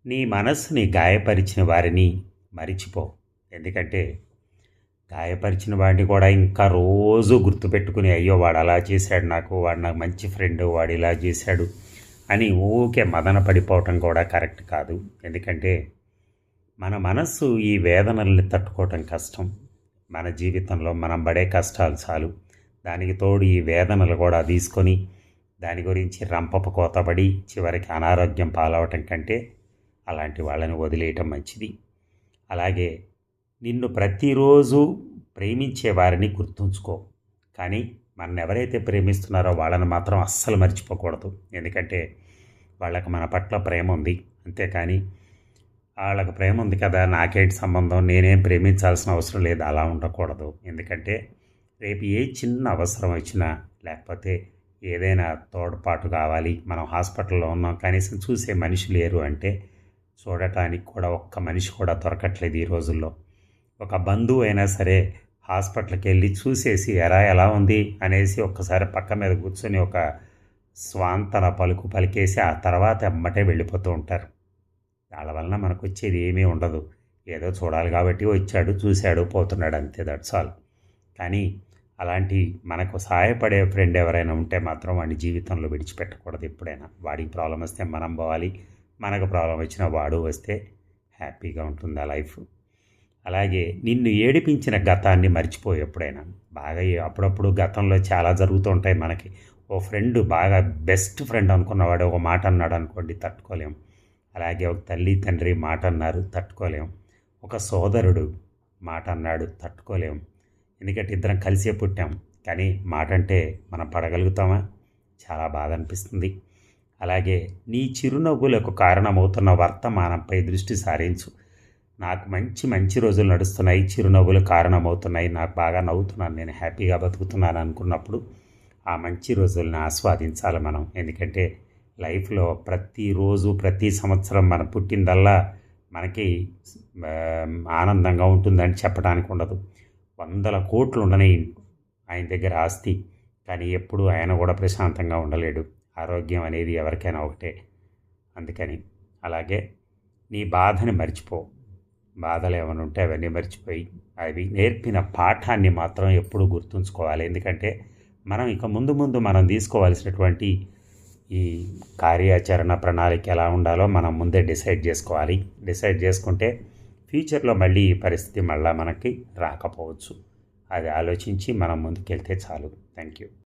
నీ మనస్సుని గాయపరిచిన వారిని మరిచిపో. ఎందుకంటే గాయపరిచిన వాడిని కూడా ఇంకా రోజు గుర్తుపెట్టుకుని, అయ్యో వాడు అలా చేశాడు, వాడు నాకు మంచి ఫ్రెండ్, వాడు ఇలా చేశాడు అని ఊకే మదన పడిపోవటం కూడా కరెక్ట్ కాదు. ఎందుకంటే మన మనస్సు ఈ వేదనల్ని తట్టుకోవటం కష్టం. మన జీవితంలో మనం పడే కష్టాలు చాలు, దానికి తోడు ఈ వేదనలు కూడా తీసుకొని దాని గురించి రంపపు కోతబడి చివరికి అనారోగ్యం పాలవటం కంటే అలాంటి వాళ్ళని వదిలేయటం మంచిది. అలాగే నిన్ను ప్రతిరోజు ప్రేమించే వారిని గుర్తుంచుకో, కానీ మన ఎవరైతే ప్రేమిస్తున్నారో వాళ్ళని మాత్రం అస్సలు మర్చిపోకూడదు. ఎందుకంటే వాళ్ళకి మన పట్ల ప్రేమ ఉంది, అంతేకాని వాళ్ళకి ప్రేమ ఉంది కదా నాకేంటి సంబంధం, నేనేం ప్రేమించాల్సిన అవసరం లేదు, అలా ఉండకూడదు. ఎందుకంటే రేపు ఏ చిన్న అవసరం వచ్చినా, లేకపోతే ఏదైనా తోడ్పాటు కావాలి, మనం హాస్పిటల్లో ఉన్నాం, కనీసం చూసే మనిషి లేరు అంటే చూడటానికి కూడా ఒక్క మనిషి కూడా దొరకట్లేదు ఈ రోజుల్లో. ఒక బంధువు అయినా సరే హాస్పిటల్కి వెళ్ళి చూసేసి ఎలా ఉంది అనేసి ఒక్కసారి పక్క మీద కూర్చొని ఒక స్వాంతన పలుకు పలికేసి ఆ తర్వాత ఎమ్మటే వెళ్ళిపోతూ ఉంటారు. వాళ్ళ వలన మనకు వచ్చేది ఏమీ ఉండదు. ఏదో చూడాలి కాబట్టి వచ్చాడు, చూశాడు, పోతున్నాడు, అంతే, దట్స్ ఆల్. కానీ అలాంటి మనకు సహాయపడే ఫ్రెండ్ ఎవరైనా ఉంటే మాత్రం వాడి జీవితంలో విడిచిపెట్టకూడదు ఎప్పుడైనా. వాడికి ప్రాబ్లం వస్తే మనం పోవాలి, మనకు ప్రాబ్లం వచ్చినా వాడు వస్తే హ్యాపీగా ఉంటుంది ఆ లైఫ్. అలాగే నిన్ను ఏడిపించిన గతాన్ని మర్చిపో ఎప్పుడైనా. బాగా అప్పుడప్పుడు గతంలో చాలా జరుగుతూ ఉంటాయి మనకి. ఓ ఫ్రెండ్, బాగా బెస్ట్ ఫ్రెండ్ అనుకున్నవాడు ఒక మాట అన్నాడు అనుకోండి, తట్టుకోలేం. అలాగే ఒక తల్లి తండ్రి మాట అన్నారు, తట్టుకోలేం. ఒక సోదరుడు మాట అన్నాడు, తట్టుకోలేం. ఎందుకంటే ఇద్దరం కలిసే పుట్టాం, కానీ మాట అంటే మనం పడగలుగుతామా? చాలా బాధ అనిపిస్తుంది. అలాగే నీ చిరునవ్వులకు కారణమవుతున్న వర్తమానంపై దృష్టి సారించు. నాకు మంచి మంచి రోజులు నడుస్తున్నాయి, చిరునవ్వులు కారణమవుతున్నాయి, నాకు బాగా నవ్వుతున్నాను, నేను హ్యాపీగా బతుకుతున్నాను అనుకున్నప్పుడు ఆ మంచి రోజుల్ని ఆస్వాదించాలి మనం. ఎందుకంటే లైఫ్లో ప్రతిరోజు ప్రతి సంవత్సరం మనం పుట్టిందల్లా మనకి ఆనందంగా ఉంటుందని చెప్పడానికి ఉండదు. 100 కోట్లు ఉండని ఆయన దగ్గర ఆస్తి, కానీ ఎప్పుడు ఆయన కూడా ప్రశాంతంగా ఉండలేడు. ఆరోగ్యం అనేది ఎవరికైనా ఒకటే. అందుకని అలాగే నీ బాధని మర్చిపో. బాధలు ఏమైనా ఉంటే అవన్నీ మర్చిపోయి అవి నేర్పిన పాఠాన్ని మాత్రం ఎప్పుడూ గుర్తుంచుకోవాలి. ఎందుకంటే మనం ఇక ముందు మనం తీసుకోవాల్సినటువంటి ఈ కార్యాచరణ ప్రణాళిక ఎలా ఉండాలో మనం ముందే డిసైడ్ చేసుకోవాలి. డిసైడ్ చేసుకుంటే ఫ్యూచర్లో మళ్ళీ ఈ పరిస్థితి మళ్ళీ మనకి రాకపోవచ్చు. అది ఆలోచించి మనం ముందుకెళ్తే చాలు. Thank you.